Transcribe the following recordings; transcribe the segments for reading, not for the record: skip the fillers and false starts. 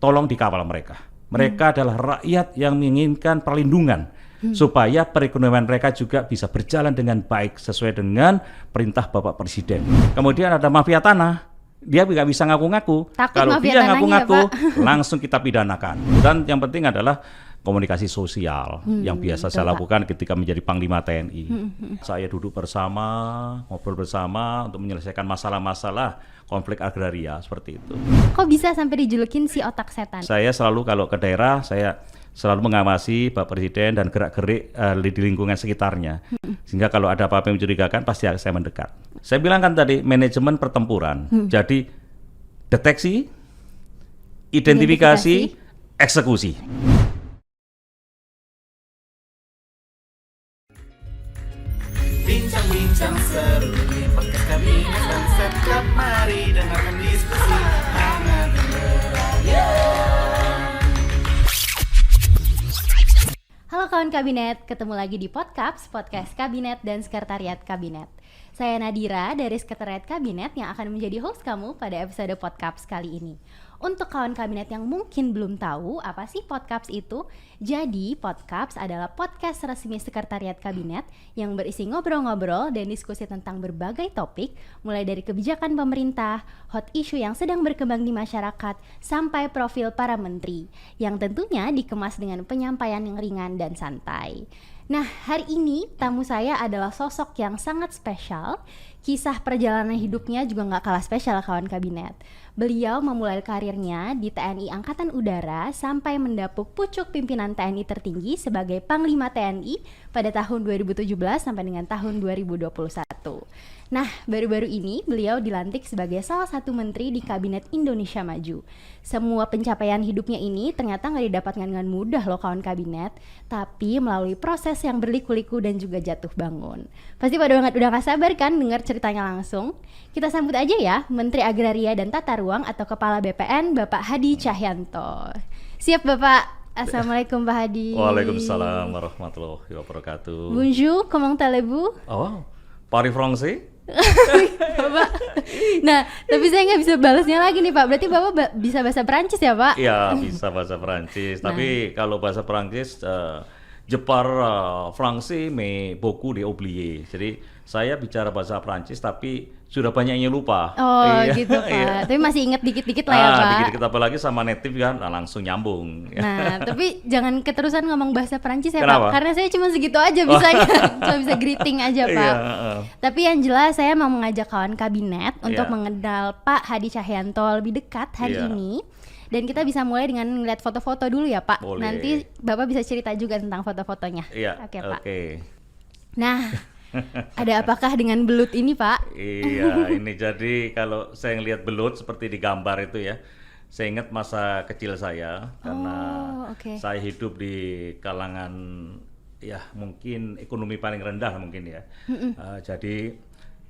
tolong dikawal mereka. Mereka adalah rakyat yang menginginkan perlindungan supaya perekonomian mereka juga bisa berjalan dengan baik sesuai dengan perintah Bapak Presiden. Kemudian ada mafia tanah, dia nggak bisa ngaku-ngaku. Kalau dia ngaku-ngaku, langsung kita pidanakan. Dan yang penting adalah komunikasi sosial yang biasa saya lakukan ketika menjadi Panglima TNI. Saya duduk bersama, ngobrol bersama untuk menyelesaikan masalah-masalah konflik agraria seperti itu. Kok bisa sampai dijulukin si otak setan? Saya selalu kalau ke daerah, saya selalu mengawasi Pak Presiden dan gerak-gerik di lingkungan sekitarnya. Sehingga kalau ada apa-apa yang mencurigakan, pasti saya mendekat. Saya bilang kan tadi, manajemen pertempuran. Jadi, deteksi, identifikasi, eksekusi. Bincang-bincang seru di podcast Kabinet dan setiap mari dengarkan diskusi hangat dan beraya. Halo kawan Kabinet, ketemu lagi di podcast Kabinet dan Sekretariat Kabinet. Saya Nadira dari Sekretariat Kabinet yang akan menjadi host kamu pada episode podcast kali ini. Untuk kawan kabinet yang mungkin belum tahu apa sih podcast itu, jadi podcast adalah podcast resmi Sekretariat Kabinet yang berisi ngobrol-ngobrol dan diskusi tentang berbagai topik, mulai dari kebijakan pemerintah, hot issue yang sedang berkembang di masyarakat, sampai profil para menteri, yang tentunya dikemas dengan penyampaian yang ringan dan santai. Nah, hari ini tamu saya adalah sosok yang sangat spesial. Kisah perjalanan hidupnya juga gak kalah spesial kawan kabinet. Beliau memulai karirnya di TNI Angkatan Udara sampai mendapuk pucuk pimpinan TNI tertinggi sebagai Panglima TNI pada tahun 2017 sampai dengan tahun 2021. Nah, baru-baru ini beliau dilantik sebagai salah satu menteri di Kabinet Indonesia Maju. Semua pencapaian hidupnya ini ternyata gak didapatkan dengan mudah loh kawan kabinet, tapi melalui proses yang berliku-liku dan juga jatuh bangun. Pasti pada banget udah gak sabar kan dengar ceritanya langsung? Kita sambut aja ya Menteri Agraria dan Tata Ruang atau Kepala BPN Bapak Hadi Cahyanto. Siap Bapak? Assalamualaikum Pak Hadi. Waalaikumsalam warahmatullahi wabarakatuh. Bonjour, comment allez-vous? Oh, Paris Français? Bapak. Nah, tapi saya nggak bisa balasnya lagi nih Pak. Berarti Bapak bisa bahasa Perancis ya Pak? Iya, bisa bahasa Perancis. Tapi kalau bahasa Perancis, je parle français mais beaucoup de oublié. Jadi saya bicara bahasa Perancis tapi sudah banyaknya lupa. Oh gitu Pak. Iya. Tapi masih inget dikit-dikit lah ya Pak. Dikit-dikit apalagi sama native kan langsung nyambung. Nah, tapi jangan keterusan ngomong bahasa Perancis ya Kenapa? Pak. Karena saya cuma segitu aja bisanya. Cuma bisa greeting aja Pak. Tapi yang jelas saya mau mengajak kawan kabinet untuk mengenal Pak Hadi Cahyanto lebih dekat hari ini. Dan kita bisa mulai dengan ngeliat foto-foto dulu ya Pak. Boleh. Nanti Bapak bisa cerita juga tentang foto-fotonya. Iya. Oke Pak. Oke. Nah, ada apakah dengan belut ini Pak? Iya, ini jadi kalau saya ngelihat belut seperti di gambar itu ya, saya ingat masa kecil saya karena saya hidup di kalangan ya mungkin ekonomi paling rendah mungkin ya. Jadi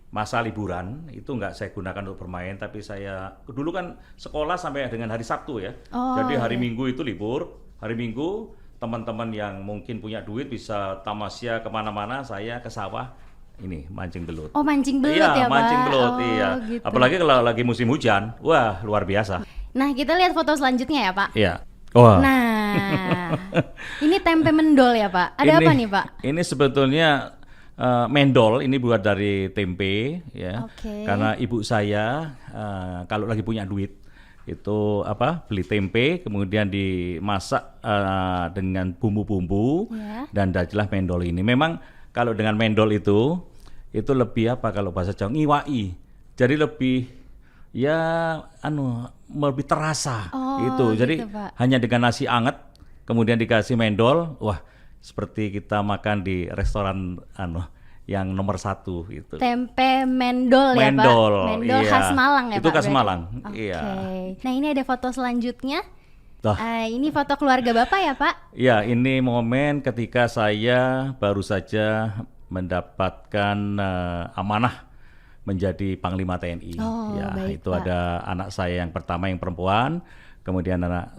masa liburan itu nggak saya gunakan untuk bermain, tapi saya dulu kan sekolah sampai dengan hari Sabtu ya. Jadi hari Minggu itu libur, hari Minggu teman-teman yang mungkin punya duit bisa tamasya kemana-mana, saya ke sawah ini mancing belut. Oh mancing belut iya, ya Pak? Mancing belut, iya. Gitu. Apalagi kalau lagi musim hujan, wah luar biasa. Nah kita lihat foto selanjutnya ya Pak. Iya. Wah. Nah, ini tempe mendol ya Pak. Ada apa nih Pak? Ini sebetulnya mendol, ini buat dari tempe ya. Karena ibu saya kalau lagi punya duit itu beli tempe kemudian dimasak dengan bumbu-bumbu dan jadilah mendol ini. Memang kalau dengan mendol itu lebih kalau bahasa Jawa ngiwai. Jadi lebih lebih terasa itu. Jadi gitu, hanya dengan nasi anget kemudian dikasih mendol, wah seperti kita makan di restoran yang nomor 1 itu. Tempe mendol ya Pak? Mendol iya. khas Malang ya itu Pak? Itu khas Malang, Oke. iya. Nah ini ada foto selanjutnya. Ini foto keluarga Bapak ya Pak? Ya, ini momen ketika saya baru saja mendapatkan amanah menjadi Panglima TNI. Baik, itu Pak. ada anak saya yang pertama yang perempuan, kemudian anak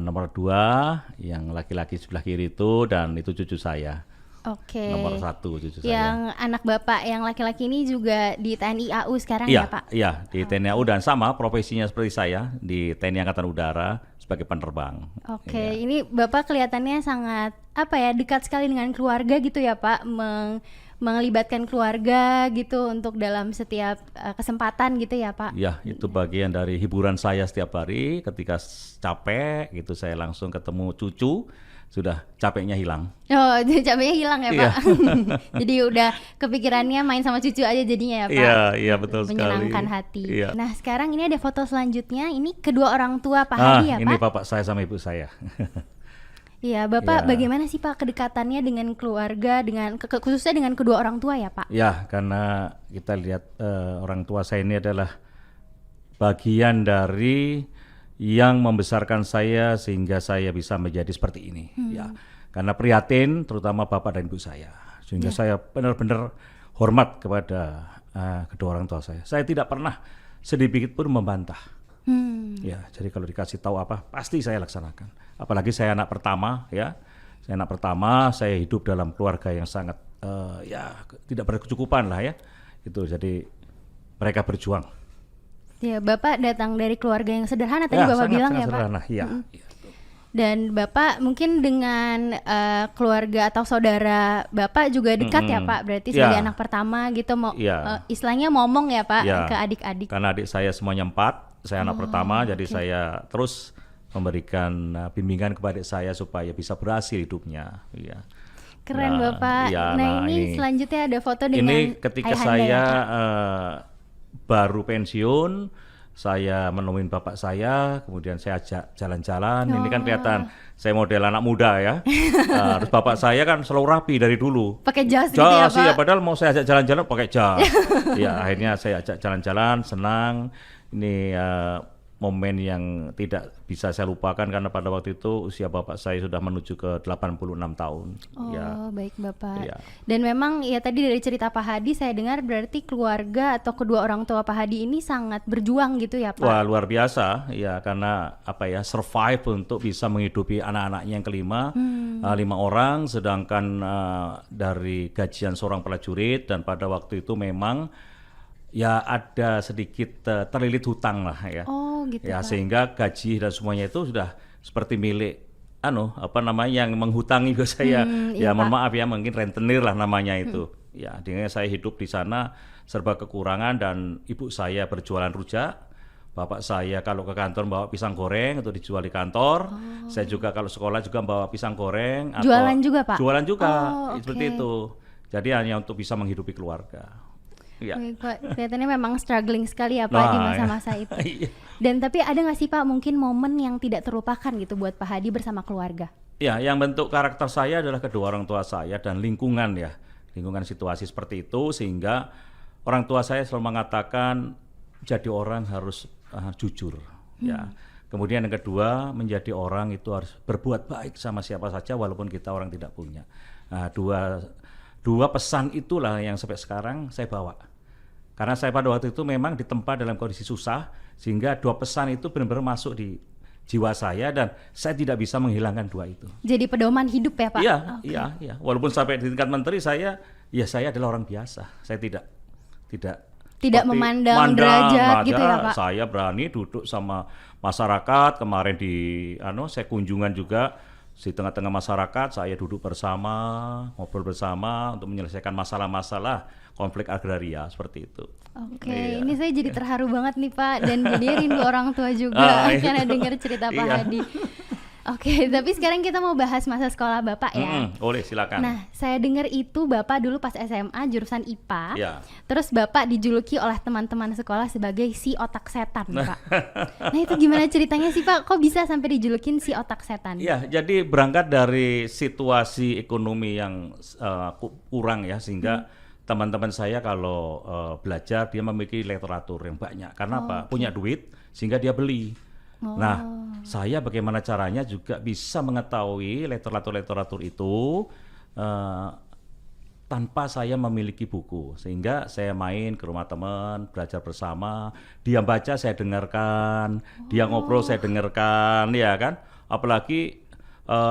nomor 2 yang laki-laki sebelah kiri itu, dan itu cucu saya. Oke. Nomor 1 cucu saya. Yang anak Bapak yang laki-laki ini juga di TNI AU sekarang ya Pak? Iya, di TNI AU dan sama profesinya seperti saya di TNI Angkatan Udara sebagai penerbang. Oke, ini Bapak kelihatannya sangat dekat sekali dengan keluarga gitu ya Pak, melibatkan keluarga gitu untuk dalam setiap kesempatan gitu ya Pak. Ya, itu bagian dari hiburan saya setiap hari. Ketika capek gitu saya langsung ketemu cucu, sudah capeknya hilang. Oh, capeknya hilang ya Pak. Jadi udah kepikirannya main sama cucu aja jadinya ya Pak. Iya betul sekali. Menyenangkan hati. Iya. Nah sekarang ini ada foto selanjutnya, ini kedua orang tua Pak Hadi ya Pak? Ini bapak saya sama ibu saya. Iya, Bapak bagaimana sih Pak kedekatannya dengan keluarga, dengan khususnya dengan kedua orang tua ya Pak? Ya, karena kita lihat orang tua saya ini adalah bagian dari yang membesarkan saya sehingga saya bisa menjadi seperti ini. Ya, karena prihatin terutama bapak dan ibu saya, sehingga saya benar-benar hormat kepada kedua orang tua saya. Saya tidak pernah sedikit pun membantah. Ya, jadi kalau dikasih tahu apa pasti saya laksanakan. Apalagi saya anak pertama, ya. Saya anak pertama, saya hidup dalam keluarga yang sangat tidak berkecukupan lah ya. Itu jadi mereka berjuang. Ya, Bapak datang dari keluarga yang sederhana tadi Bapak bilang ya Pak. Sederhana, ya. Dan Bapak mungkin dengan keluarga atau saudara Bapak juga dekat ya Pak, berarti sebagai anak pertama gitu, istilahnya ngomong ya Pak ke adik-adik. Karena adik saya semuanya 4, saya anak pertama, jadi saya terus memberikan bimbingan kepada adik saya supaya bisa berhasil hidupnya. Ya. Keren Bapak. Nah ini selanjutnya ada foto dengan ini ketika saya baru pensiun, saya menemuin bapak saya, kemudian saya ajak jalan-jalan. Ini kan kelihatan saya model anak muda ya. Terus bapak saya kan selalu rapi dari dulu. Pakai jas gitu ya Pak? Ya, padahal mau saya ajak jalan-jalan pakai jas. Ya akhirnya saya ajak jalan-jalan, senang. Ini momen yang tidak bisa saya lupakan karena pada waktu itu usia bapak saya sudah menuju ke 86 tahun. Oh baik Bapak. Ya. Dan memang ya tadi dari cerita Pak Hadi saya dengar berarti keluarga atau kedua orang tua Pak Hadi ini sangat berjuang gitu ya Pak? Wah luar biasa ya, karena survive untuk bisa menghidupi anak-anaknya yang kelima, 5 orang, sedangkan dari gajian seorang prajurit, dan pada waktu itu memang ya ada sedikit terlilit hutang lah ya. Oh gitu. Ya Pak. Sehingga gaji dan semuanya itu sudah seperti milik yang menghutangi ke saya. Ya mohon maaf ya, mungkin rentenir lah namanya itu. Ya, dengan saya hidup di sana serba kekurangan, dan ibu saya berjualan rujak. Bapak saya kalau ke kantor bawa pisang goreng untuk dijual di kantor. Saya juga kalau sekolah juga bawa pisang goreng. Jualan juga Pak? Jualan juga, seperti itu. Jadi hanya untuk bisa menghidupi keluarga. Ya. Pak, kelihatannya memang struggling sekali ya Pak di masa-masa itu. Dan tapi ada nggak sih Pak mungkin momen yang tidak terlupakan gitu buat Pak Hadi bersama keluarga? Ya, yang bentuk karakter saya adalah kedua orang tua saya dan lingkungan ya. Lingkungan situasi seperti itu, sehingga orang tua saya selalu mengatakan jadi orang harus jujur. Ya. Kemudian yang kedua, menjadi orang itu harus berbuat baik sama siapa saja walaupun kita orang tidak punya. Nah, dua pesan itulah yang sampai sekarang saya bawa. Karena saya pada waktu itu memang ditempa dalam kondisi susah, sehingga 2 pesan itu benar-benar masuk di jiwa saya, dan saya tidak bisa menghilangkan 2 itu. Jadi pedoman hidup ya Pak? Iya. Walaupun sampai di tingkat menteri saya adalah orang biasa. Saya tidak memandang derajat gitu ya Pak? Saya berani duduk sama masyarakat. Kemarin saya kunjungan juga di tengah-tengah masyarakat, saya duduk bersama, ngobrol bersama untuk menyelesaikan masalah-masalah konflik agraria seperti itu. Oke, ini saya jadi terharu banget nih Pak, dan jadi rindu orang tua juga karena dengar cerita Pak Hadi. Oke, tapi sekarang kita mau bahas masa sekolah Bapak ya. Boleh, silakan. Nah, saya dengar itu Bapak dulu pas SMA jurusan IPA. Ya. Terus Bapak dijuluki oleh teman-teman sekolah sebagai si otak setan, Pak. Nah, itu gimana ceritanya sih, Pak? Kok bisa sampai dijulukin si otak setan? Ya, jadi berangkat dari situasi ekonomi yang kurang ya, sehingga teman-teman saya kalau belajar dia memiliki literatur yang banyak. Karena apa? Punya duit sehingga dia beli. Nah, saya bagaimana caranya juga bisa mengetahui literatur itu tanpa saya memiliki buku, sehingga saya main ke rumah teman, belajar bersama, dia baca saya dengarkan, dia ngobrol saya dengarkan, ya kan? Apalagi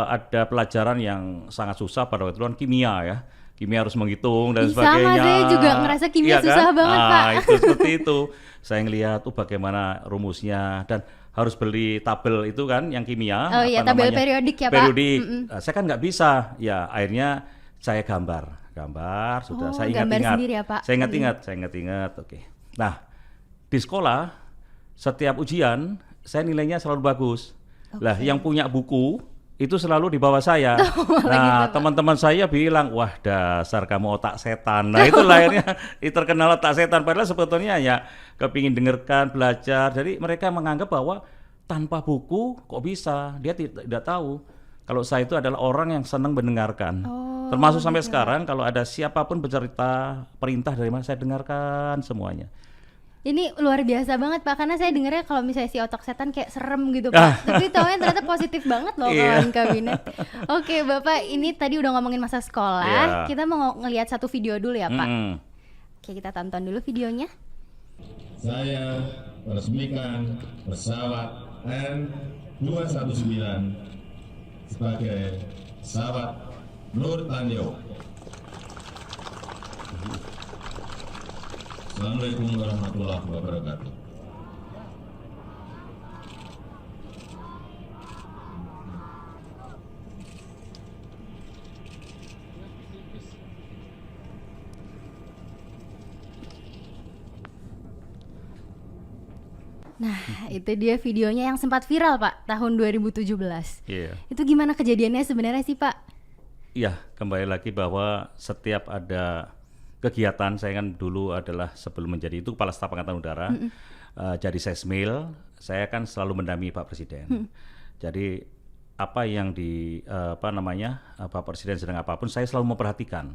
ada pelajaran yang sangat susah pada waktu itu kan kimia ya. Kimia harus menghitung dan sebagainya. Sama, saya juga ngerasa kimia susah banget Pak. Itu seperti itu. Saya ngelihat bagaimana rumusnya, dan harus beli tabel itu kan yang kimia. Oh iya, tabel periodik ya Pak. Periodik. Saya kan nggak bisa. Ya akhirnya saya gambar sudah. Saya ingat-ingat. Ya, Pak? Saya ingat-ingat. Oke. Nah di sekolah setiap ujian saya nilainya selalu bagus. Lah yang punya buku itu selalu di bawah saya. Nah, gitu, teman-teman saya bilang, wah dasar kamu otak setan. Nah, itu akhirnya terkenal otak setan. Padahal sebetulnya ya kepingin dengarkan, belajar. Jadi mereka menganggap bahwa tanpa buku kok bisa. Dia tidak tahu kalau saya itu adalah orang yang senang mendengarkan. Termasuk sampai sekarang kalau ada siapapun bercerita perintah dari mana saya dengarkan semuanya. Ini luar biasa banget Pak, karena saya dengarnya kalau misalnya si otak setan kayak serem gitu Pak. Tapi taunya ternyata positif banget loh kawan kabinet. Oke Bapak, ini tadi udah ngomongin masa sekolah, kita mau ngelihat satu video dulu ya Pak. Oke, kita tonton dulu videonya. Saya meresmikan pesawat N219 sebagai pesawat Nur Tanyo. Assalamualaikum warahmatullahi wabarakatuh. Nah, itu dia videonya yang sempat viral Pak, tahun 2017. Itu gimana kejadiannya sebenarnya sih Pak? Iya, kembali lagi bahwa setiap ada kegiatan, saya kan dulu adalah sebelum menjadi itu Kepala Staf Angkatan Udara, jadi Sesmil, saya kan selalu mendampingi Pak Presiden. Jadi apa yang Pak Presiden sedang apapun, saya selalu memperhatikan.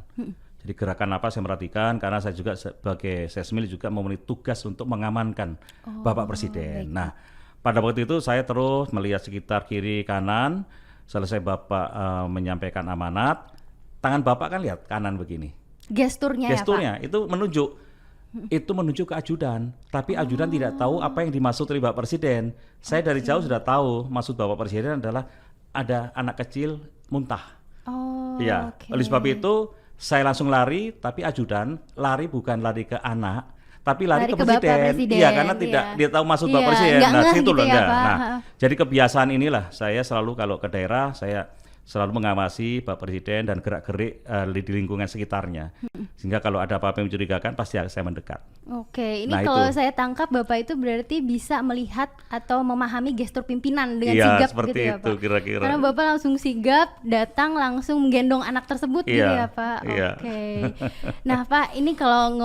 Jadi gerakan apa saya perhatikan, karena saya juga sebagai Sesmil juga memenuhi tugas untuk mengamankan Bapak Presiden. Baik. Nah, pada waktu itu saya terus melihat sekitar kiri kanan, selesai Bapak menyampaikan amanat, tangan Bapak kan lihat kanan begini. Gesturnya ya Pak? Itu menunjuk ke ajudan, tapi ajudan tidak tahu apa yang dimaksud oleh Bapak Presiden. Saya dari jauh sudah tahu maksud Bapak Presiden adalah ada anak kecil muntah. Oleh sebab itu saya langsung lari, tapi ajudan lari bukan lari ke anak, tapi lari ke Presiden. Iya, karena tidak dia tahu maksud Bapak Presiden. Nah, situ loh enggak. Nah, jadi kebiasaan inilah saya selalu kalau ke daerah saya selalu mengawasi Bapak Presiden dan gerak-gerik di lingkungan sekitarnya. Sehingga kalau ada apa-apa yang mencurigakan pasti saya mendekat. Oke, ini kalau saya tangkap Bapak itu berarti bisa melihat atau memahami gestur pimpinan dengan sigap seperti gitu ya itu, Pak? Kira-kira. Karena Bapak langsung sigap, datang langsung menggendong anak tersebut gitu ya Pak? Oke. Nah Pak, ini kalau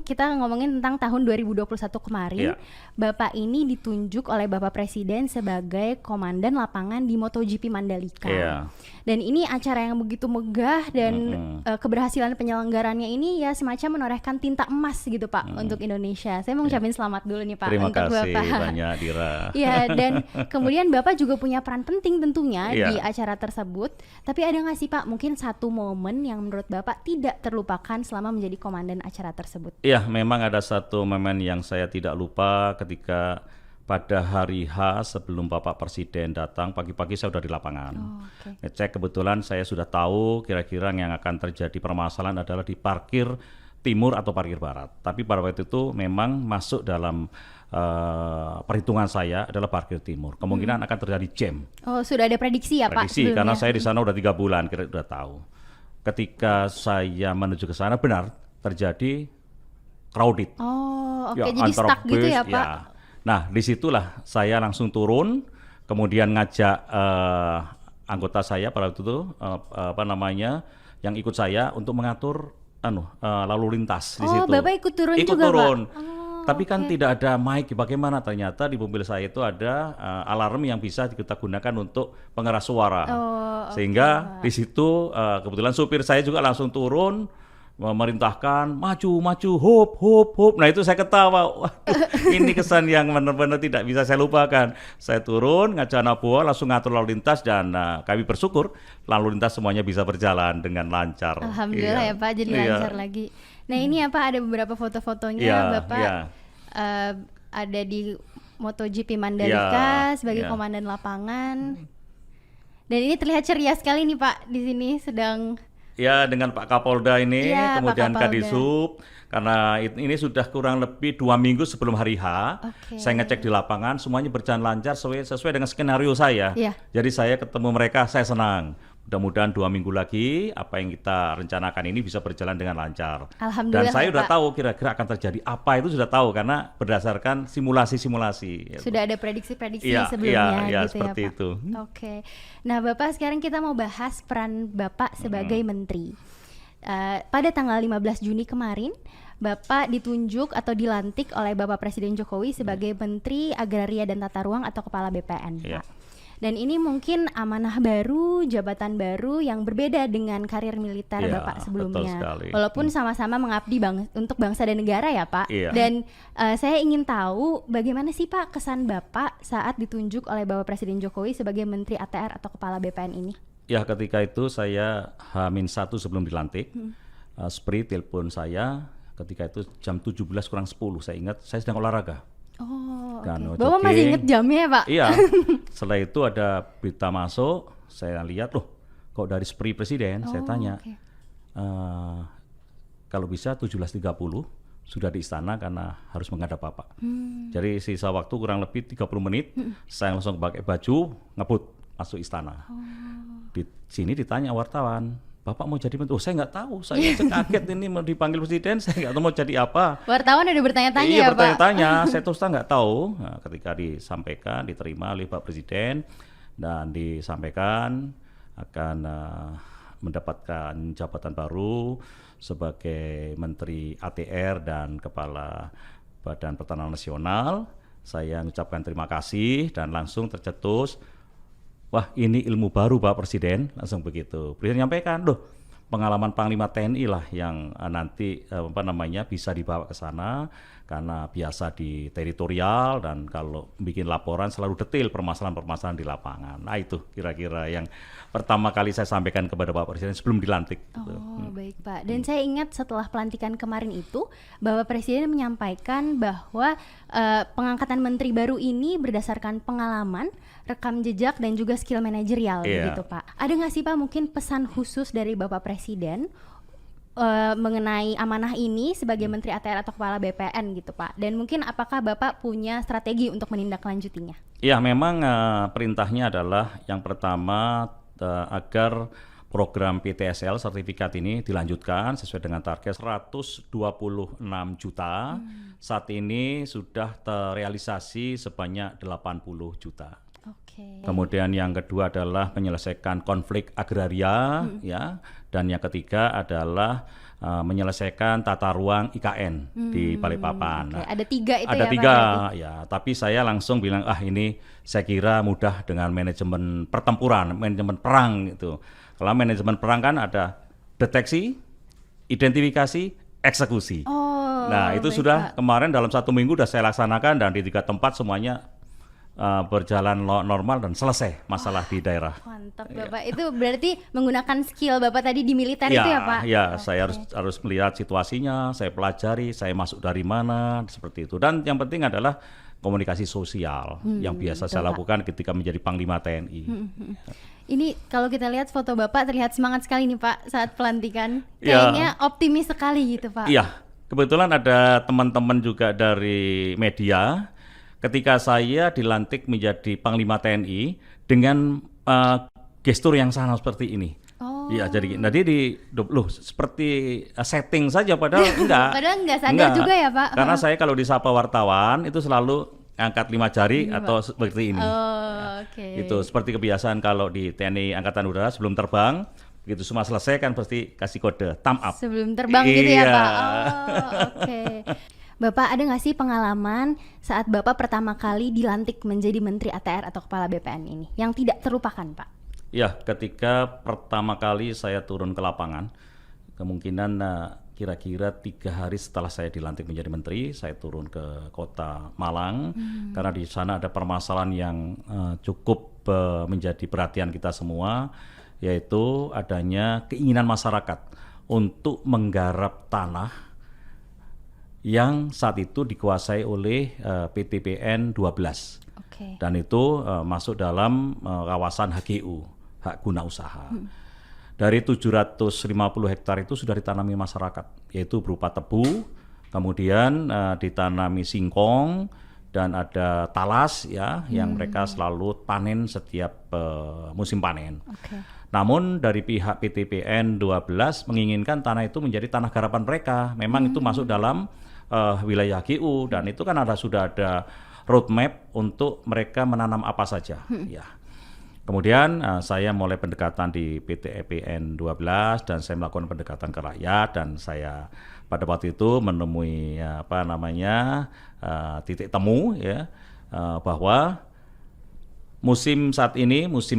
kita ngomongin tentang tahun 2021 kemarin, Bapak ini ditunjuk oleh Bapak Presiden sebagai Komandan Lapangan di MotoGP Mandalika. Dan ini acara yang begitu megah dan keberhasilan penyelenggarannya ini ya semacam menorehkan tinta emas gitu Pak untuk Indonesia. Saya mau ngucapin selamat dulu nih Pak. Terima untuk kasih Bapak. banyak Dira. Ya, dan kemudian Bapak juga punya peran penting tentunya di acara tersebut. Tapi ada nggak sih Pak mungkin satu momen yang menurut Bapak tidak terlupakan selama menjadi komandan acara tersebut? Iya, memang ada satu momen yang saya tidak lupa ketika pada hari H sebelum Bapak Presiden datang, pagi-pagi saya sudah di lapangan. Ngecek, kebetulan saya sudah tahu kira-kira yang akan terjadi permasalahan adalah di parkir timur atau parkir barat. Tapi pada waktu itu memang masuk dalam perhitungan saya adalah parkir timur. Kemungkinan akan terjadi jam. Oh, sudah ada prediksi ya Pak? Prediksi, karena saya di sana udah 3 bulan, kira udah tahu. Ketika saya menuju ke sana benar terjadi crowded. Jadi stuck gitu ya Pak? Nah, disitulah saya langsung turun, kemudian ngajak anggota saya pada waktu itu, yang ikut saya untuk mengatur lalu lintas di situ. Bapak ikut turun juga turun. Pak? Tapi kan tidak ada mic, bagaimana? Ternyata di mobil saya itu ada alarm yang bisa kita gunakan untuk pengeras suara. Sehingga di situ kebetulan supir saya juga langsung turun, memerintahkan maju, hop. Nah itu saya ketawa. Waduh, ini kesan yang benar-benar tidak bisa saya lupakan. Saya turun, ngajak anak buah, langsung ngatur lalu lintas dan kami bersyukur lalu lintas semuanya bisa berjalan dengan lancar. Alhamdulillah ya Pak, jadi lancar lagi. Nah ini ya Pak, ada beberapa foto-fotonya Bapak ada di MotoGP Mandalika sebagai komandan lapangan. Dan ini terlihat ceria sekali nih Pak, di sini sedang Ya dengan Pak Kapolda ini, Iya, kemudian Pak Kapolda. Kadisub, karena ini sudah kurang lebih 2 minggu sebelum hari H, saya ngecek di lapangan, semuanya berjalan lancar sesuai dengan skenario saya. Iya. Jadi saya ketemu mereka, saya senang. Mudah-mudahan 2 minggu lagi apa yang kita rencanakan ini bisa berjalan dengan lancar. Alhamdulillah, Dan saya ya, sudah Pak. tahu kira-kira akan terjadi apa, itu sudah tahu karena berdasarkan simulasi-simulasi. Sudah ada prediksi-prediksi Iya, sebelumnya iya, gitu seperti ya Pak. itu. Oke. Nah Bapak, sekarang kita mau bahas peran Bapak sebagai menteri. Pada tanggal 15 Juni kemarin, Bapak ditunjuk atau dilantik oleh Bapak Presiden Jokowi sebagai Menteri Agraria dan Tata Ruang atau Kepala BPN, Iya. Pak. Dan ini mungkin amanah baru, jabatan baru yang berbeda dengan karir militer Iya, Bapak betul sebelumnya. sekali. Walaupun sama-sama mengabdi untuk bangsa dan negara ya Pak. Iya. Dan saya ingin tahu bagaimana sih Pak kesan Bapak saat ditunjuk oleh Bapak Presiden Jokowi sebagai Menteri ATR atau Kepala BPN ini? Ya ketika itu saya H-1 sebelum dilantik, Spri telepon saya ketika itu jam 17 kurang 10, saya ingat saya sedang olahraga. Oh, Dan oke. Bapak masih jogging. inget jamnya ya Pak? Iya, setelah itu ada berita masuk, saya lihat loh kok dari Spri Presiden, saya tanya, oke. kalau bisa 17.30 sudah di istana karena harus menghadap Bapak. Jadi sisa waktu kurang lebih 30 menit, saya langsung pakai baju, ngebut masuk istana. Di sini ditanya wartawan, Bapak mau jadi menteri? Oh saya nggak tahu, saya kaget ini mau dipanggil presiden, saya nggak tahu mau jadi apa. Wartawan udah bertanya-tanya Iya ya Pak? bertanya-tanya, saya terus terang nggak tahu. Nah, ketika disampaikan, diterima oleh Pak Presiden dan disampaikan akan mendapatkan jabatan baru sebagai Menteri ATR dan Kepala Badan Pertanahan Nasional. Saya mengucapkan terima kasih dan langsung tercetus. Wah ini ilmu baru Pak Presiden, langsung begitu. Presiden menyampaikan, loh pengalaman Panglima TNI lah yang nanti bisa dibawa ke sana karena biasa di teritorial dan kalau bikin laporan selalu detail permasalahan-permasalahan di lapangan. Nah itu kira-kira yang pertama kali saya sampaikan kepada Pak Presiden sebelum dilantik. Oh baik Pak. Dan saya ingat setelah pelantikan kemarin itu Bapak Presiden menyampaikan bahwa pengangkatan menteri baru ini berdasarkan pengalaman, rekam jejak dan juga skill manajerial begitu Pak. Ada nggak sih Pak mungkin pesan khusus dari Bapak Presiden mengenai amanah ini sebagai Menteri ATR atau Kepala BPN gitu Pak? Dan mungkin apakah Bapak punya strategi untuk menindaklanjutinya? Ya memang perintahnya adalah yang pertama agar program PTSL sertifikat ini dilanjutkan sesuai dengan target 126 juta. Saat ini sudah terrealisasi sebanyak 80 juta. Oke. Kemudian yang kedua adalah menyelesaikan konflik agraria, ya, dan yang ketiga adalah menyelesaikan tata ruang IKN di Balikpapan. Oke. Ada 3 itu ada ya Pak? 3, berarti? ya. Tapi saya langsung bilang, ini saya kira mudah dengan manajemen pertempuran, manajemen perang itu. Kalau manajemen perang kan ada deteksi, identifikasi, eksekusi. Oh, Nah itu baik, sudah Pak. kemarin dalam 1 minggu sudah saya laksanakan dan di 3 tempat semuanya berjalan normal dan selesai masalah di daerah. Mantap Bapak. Itu berarti menggunakan skill Bapak tadi di militer itu ya Pak? Ya, saya harus melihat situasinya, saya pelajari, saya masuk dari mana, seperti itu. Dan yang penting adalah komunikasi sosial yang biasa betul, saya Pak. lakukan ketika menjadi Panglima TNI. Ini kalau kita lihat foto Bapak terlihat semangat sekali nih Pak saat pelantikan. Ya. Kayaknya optimis sekali gitu Pak. Iya, kebetulan ada teman-teman juga dari media. Ketika saya dilantik menjadi Panglima TNI dengan gestur yang sama seperti ini. Oh. Iya, jadi seperti setting saja padahal enggak. Padahal enggak sadar juga ya, Pak. Karena saya kalau disapa wartawan itu selalu angkat 5 jari atau seperti ini. Oh, oke. Itu seperti kebiasaan kalau di TNI Angkatan Udara sebelum terbang, begitu semua selesai kan pasti kasih kode thumb up. Sebelum terbang gitu ya Iya. Pak. Oh, oke. Bapak ada nggak sih pengalaman saat Bapak pertama kali dilantik menjadi Menteri ATR atau Kepala BPN ini yang tidak terlupakan Pak? Ya, ketika pertama kali saya turun ke lapangan, kemungkinan kira-kira 3 hari setelah saya dilantik menjadi menteri, saya turun ke kota Malang karena di sana ada permasalahan yang cukup menjadi perhatian kita semua, yaitu adanya keinginan masyarakat untuk menggarap tanah yang saat itu dikuasai oleh PTPN 12. Oke. Dan itu masuk dalam kawasan HGU, hak guna usaha. dari 750 hektar itu sudah ditanami masyarakat, yaitu berupa tebu, kemudian ditanami singkong, dan ada talas ya yang mereka selalu panen setiap musim panen. Namun dari pihak PTPN 12 menginginkan tanah itu menjadi tanah garapan mereka. Memang itu masuk dalam wilayah HGU, dan itu kan sudah ada roadmap untuk mereka menanam apa saja. Ya. Kemudian saya mulai pendekatan di PTPN 12 dan saya melakukan pendekatan ke rakyat, dan saya pada waktu itu menemui titik temu ya bahwa musim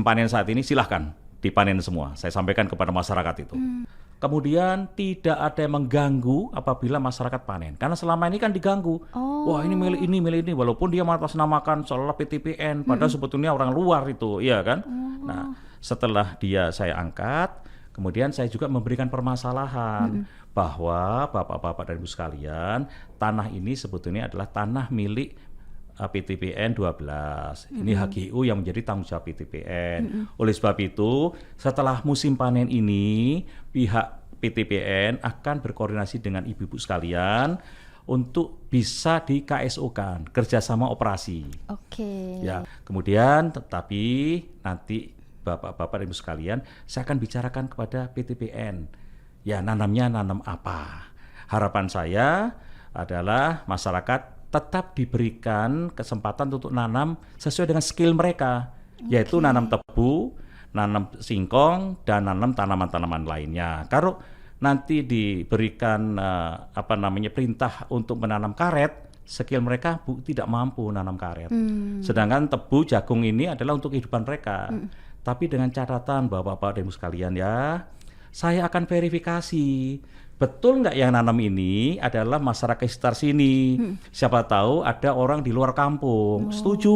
panen saat ini silahkan dipanen semua. Saya sampaikan kepada masyarakat itu. Kemudian tidak ada yang mengganggu apabila masyarakat panen. Karena selama ini kan diganggu. Wah, ini milik ini. Walaupun dia mengatasnamakan seolah PTPN, padahal sebetulnya orang luar itu, iya kan? Nah, setelah saya angkat, kemudian saya juga memberikan permasalahan bahwa Bapak-Bapak dan Ibu sekalian, tanah ini sebetulnya adalah tanah milik PTPN 12. Ini HGU yang menjadi tanggung jawab PTPN. Oleh sebab itu, setelah musim panen ini, pihak PTPN akan berkoordinasi dengan ibu-ibu sekalian untuk bisa di KSO-kan, kerjasama operasi. Ya, kemudian tetapi nanti Bapak-Bapak dan Ibu sekalian, saya akan bicarakan kepada PTPN. Ya, nanamnya nanam apa? Harapan saya adalah masyarakat tetap diberikan kesempatan untuk nanam sesuai dengan skill mereka, yaitu nanam tebu, nanam singkong, dan nanam tanaman-tanaman lainnya. Kalau nanti diberikan perintah untuk menanam karet, skill mereka tidak mampu nanam karet. Sedangkan tebu, jagung ini adalah untuk kehidupan mereka. Tapi dengan catatan Bapak-Bapak dan Ibu sekalian ya, saya akan verifikasi betul nggak yang nanam ini adalah masyarakat sekitar sini. Siapa tahu ada orang di luar kampung. Setuju.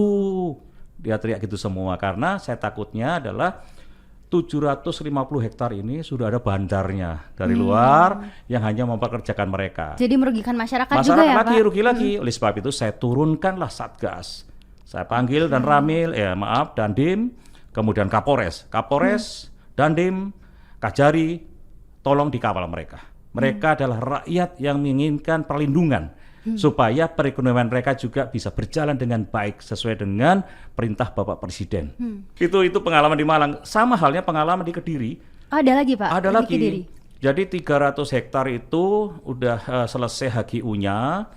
Dia teriak gitu semua. Karena saya takutnya adalah 750 hektar ini sudah ada bandarnya dari luar yang hanya mempekerjakan mereka. Jadi merugikan masyarakat juga ya Pak? Rugi lagi. Oleh sebab itu saya turunkanlah Satgas. Saya panggil dan Dandim, kemudian Kapolres, Dandim, Kajari, tolong dikawal mereka. Mereka adalah rakyat yang menginginkan perlindungan supaya perekonomian mereka juga bisa berjalan dengan baik sesuai dengan perintah Bapak Presiden. Itu pengalaman di Malang. Sama halnya pengalaman di Kediri. Ada lagi Pak? Ada lagi. Kediri. Jadi 300 hektar itu udah selesai HGU-nya.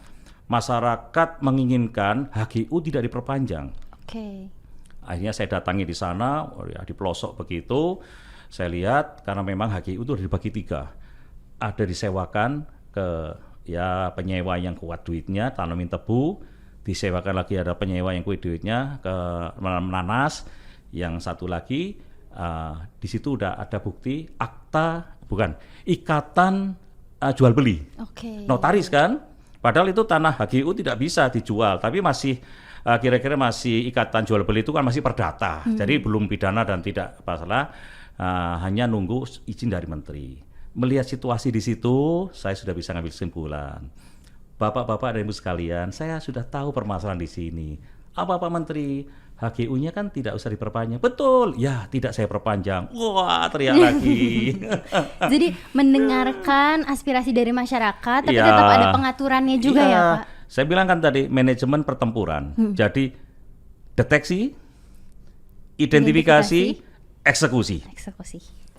Masyarakat menginginkan HGU tidak diperpanjang. Akhirnya saya datangi di sana, di pelosok begitu. Saya lihat karena memang HGU itu dibagi 3. Ada disewakan ke penyewa yang kuat duitnya, tanamin tebu, disewakan lagi ada penyewa yang kuat duitnya ke menanas, yang satu lagi di situ udah ada bukti ikatan jual beli, notaris kan, padahal itu tanah HGU tidak bisa dijual, tapi masih kira-kira masih ikatan jual beli itu kan masih perdata, jadi belum pidana dan tidak masalah, hanya nunggu izin dari menteri. Melihat situasi di situ, saya sudah bisa ngambil kesimpulan. Bapak-bapak dan Ibu sekalian, saya sudah tahu permasalahan di sini. Apa Pak Menteri? HGU-nya kan tidak usah diperpanjang. Betul, ya tidak saya perpanjang. Wah, teriak lagi. Jadi mendengarkan aspirasi dari masyarakat, tapi tetap ada pengaturannya juga ya Pak? Saya bilang kan tadi, manajemen pertempuran. Jadi deteksi, identifikasi, eksekusi.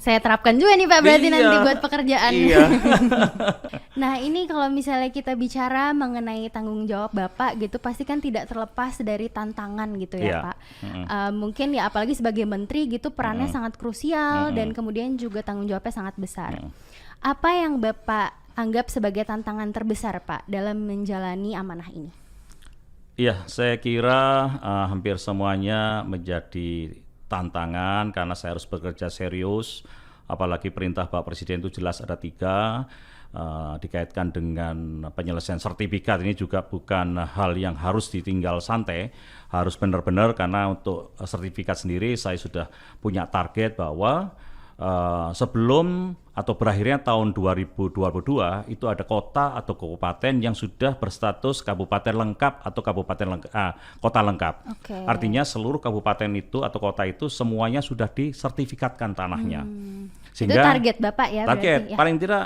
Saya terapkan juga nih Pak berarti nanti buat pekerjaan. Nah ini kalau misalnya kita bicara mengenai tanggung jawab Bapak gitu, pasti kan tidak terlepas dari tantangan gitu ya Pak. Mungkin ya apalagi sebagai menteri gitu perannya sangat krusial dan kemudian juga tanggung jawabnya sangat besar. Apa yang Bapak anggap sebagai tantangan terbesar Pak dalam menjalani amanah ini? Iya, saya kira hampir semuanya menjadi tantangan karena saya harus bekerja serius, apalagi perintah Pak Presiden itu jelas ada 3, dikaitkan dengan penyelesaian sertifikat. Ini juga bukan hal yang harus ditinggal santai, harus benar-benar, karena untuk sertifikat sendiri saya sudah punya target bahwa sebelum atau berakhirnya tahun 2022 itu ada kota atau kabupaten yang sudah berstatus kabupaten lengkap atau kota lengkap. Artinya seluruh kabupaten itu atau kota itu semuanya sudah disertifikatkan tanahnya. Sehingga itu target Bapak ya? Target, berarti, ya? paling tidak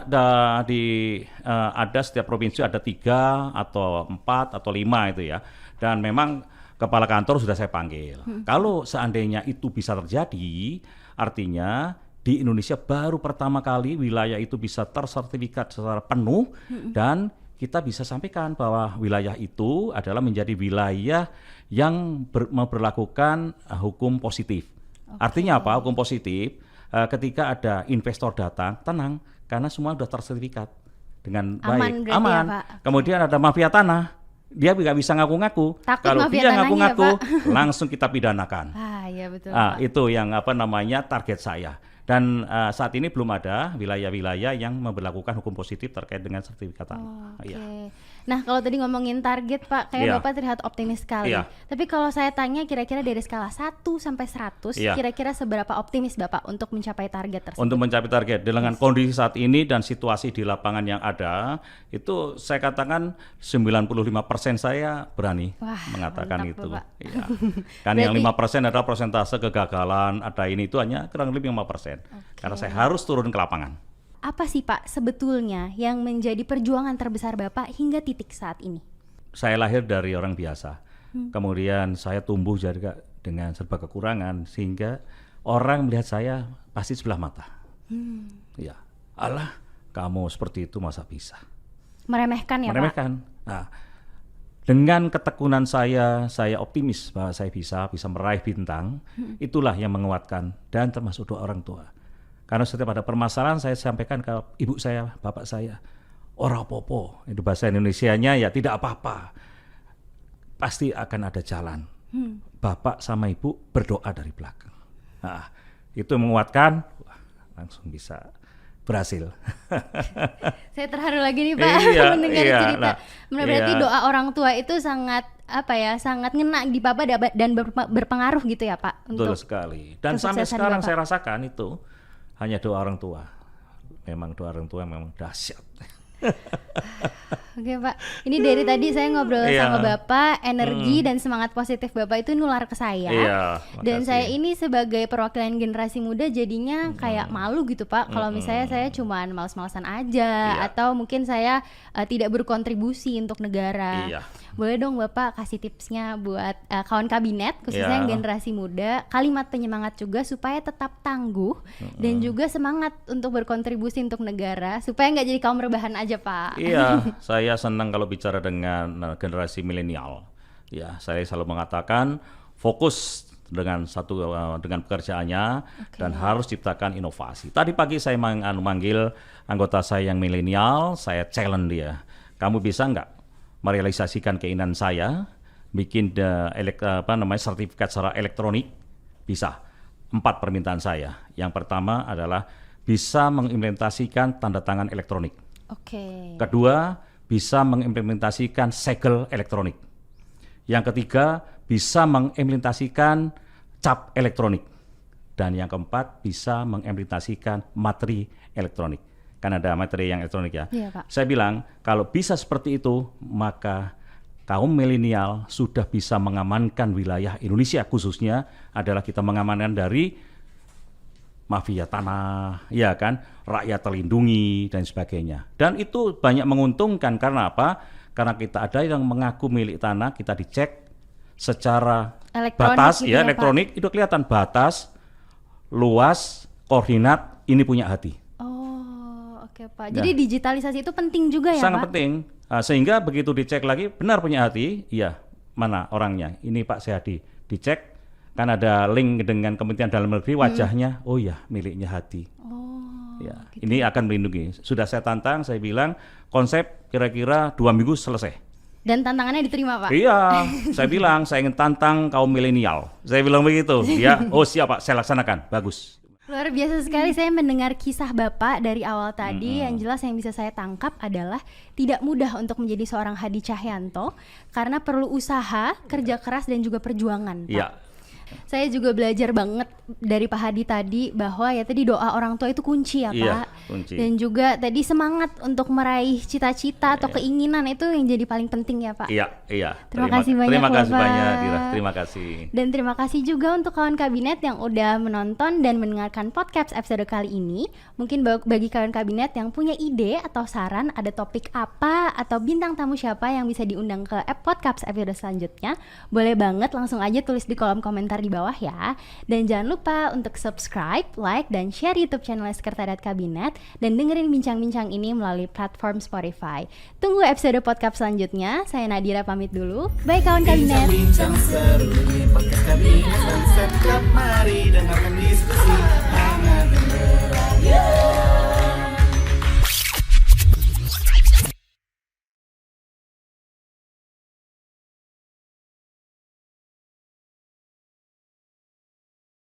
ada setiap provinsi ada 3 atau 4 atau 5 itu ya. Dan memang kepala kantor sudah saya panggil. Kalau seandainya itu bisa terjadi, artinya di Indonesia baru pertama kali wilayah itu bisa tersertifikat secara penuh dan kita bisa sampaikan bahwa wilayah itu adalah menjadi wilayah yang memperlakukan hukum positif. Artinya apa? Hukum positif, ketika ada investor datang, tenang, karena semua sudah tersertifikat dengan baik, aman. Ya, kemudian ada mafia tanah, dia nggak bisa ngaku-ngaku. Kalau dia ngaku-ngaku, langsung kita pidanakan. Iya betul. Itu yang target saya. Dan saat ini belum ada wilayah-wilayah yang memberlakukan hukum positif terkait dengan sertifikat tanah. Nah, kalau tadi ngomongin target Pak, kayak Bapak terlihat optimis sekali. Tapi kalau saya tanya kira-kira dari skala 1 sampai 100, kira-kira seberapa optimis Bapak untuk mencapai target tersebut? Untuk mencapai target dengan kondisi saat ini dan situasi di lapangan yang ada, itu saya katakan 95% saya berani mengatakan itu. Kan yang 5% adalah persentase kegagalan, ada ini itu hanya kurang lebih 5%. Karena saya harus turun ke lapangan. Apa sih Pak sebetulnya yang menjadi perjuangan terbesar Bapak hingga titik saat ini? Saya lahir dari orang biasa. Kemudian saya tumbuh juga dengan serba kekurangan sehingga orang melihat saya pasti sebelah mata. Ya, alah kamu seperti itu masa bisa. Meremehkan ya Meremehkan. Pak? Nah, dengan ketekunan saya optimis bahwa saya bisa meraih bintang. Itulah yang menguatkan dan termasuk doa orang tua. Karena setiap ada permasalahan saya sampaikan ke ibu saya, bapak saya, ora popo, itu bahasa Indonesianya ya tidak apa-apa, pasti akan ada jalan. Bapak sama ibu berdoa dari belakang. Nah, itu menguatkan, langsung bisa berhasil. Saya terharu lagi nih Pak mendengar cerita. Berarti doa orang tua itu sangat sangat ngena di Bapak dan berpengaruh gitu ya Pak. Betul sekali. Dan sampai sekarang saya rasakan itu. Hanya doa orang tua. Memang doa orang tua memang dahsyat. Oke Pak, ini dari tadi saya ngobrol sama Bapak, energi dan semangat positif Bapak itu nular ke saya. Dan saya ini sebagai perwakilan generasi muda jadinya kayak malu gitu Pak, kalau misalnya saya cuman males-malesan aja atau mungkin saya tidak berkontribusi untuk negara. Boleh dong Bapak kasih tipsnya buat kawan kabinet khususnya yang generasi muda, kalimat penyemangat juga supaya tetap tangguh dan juga semangat untuk berkontribusi untuk negara supaya nggak jadi kaum rebahan aja Pak. Saya senang kalau bicara dengan generasi milenial. Ya, saya selalu mengatakan fokus dengan pekerjaannya dan harus ciptakan inovasi. Tadi pagi saya manggil anggota saya yang milenial, saya challenge dia. Kamu bisa nggak merealisasikan keinginan saya bikin sertifikat secara elektronik? Bisa. 4 permintaan saya. Yang pertama adalah bisa mengimplementasikan tanda tangan elektronik. Kedua, bisa mengimplementasikan segel elektronik. Yang ketiga, bisa mengimplementasikan cap elektronik. Dan yang keempat, bisa mengimplementasikan materi elektronik. Kan ada materi yang elektronik ya. Pak. Saya bilang, kalau bisa seperti itu, maka kaum milenial sudah bisa mengamankan wilayah Indonesia, khususnya adalah kita mengamankan dari mafia tanah, ya kan, rakyat terlindungi dan sebagainya. Dan itu banyak menguntungkan karena apa? Karena kita ada yang mengaku milik tanah, kita dicek secara batas, gitu elektronik, Pak. Itu kelihatan batas, luas, koordinat, ini punya hati. Oke Pak. Jadi digitalisasi itu penting juga ya Pak? Sangat penting. Sehingga begitu dicek lagi, benar punya hati, iya, mana orangnya? Ini Pak Sehadi, dicek. Kan ada link dengan Kementerian Dalam Negeri wajahnya, oh ya miliknya hati. Gitu. Ini akan melindungi. Sudah saya tantang, saya bilang konsep kira-kira 2 minggu selesai. Dan tantangannya diterima Pak? Iya, saya bilang saya ingin tantang kaum milenial. Saya bilang begitu. Siap Pak, saya laksanakan, bagus. Luar biasa sekali saya mendengar kisah Bapak dari awal tadi. Yang jelas yang bisa saya tangkap adalah tidak mudah untuk menjadi seorang Hadi Cahyanto karena perlu usaha, kerja keras dan juga perjuangan Pak. Saya juga belajar banget dari Pak Hadi tadi bahwa ya tadi doa orang tua itu kunci ya Pak. Kunci. Dan juga tadi semangat untuk meraih cita-cita atau keinginan itu yang jadi paling penting ya Pak. Iya. Terima kasih banyak Terima kasih Bapak. banyak Dira, terima kasih. Dan terima kasih juga untuk kawan kabinet yang udah menonton dan mendengarkan podcast episode kali ini. Mungkin bagi kawan kabinet yang punya ide atau saran ada topik apa atau bintang tamu siapa yang bisa diundang ke podcast episode selanjutnya, boleh banget langsung aja tulis di kolom komentar di bawah ya. Dan jangan lupa untuk subscribe, like, dan share YouTube channel Sekretariat Kabinet dan dengerin bincang-bincang ini melalui platform Spotify. Tunggu episode podcast selanjutnya. Saya Nadira pamit dulu. Bye kawan kabinet. Bincang-bincang seru di podcast kabinet dan Setkap Mari.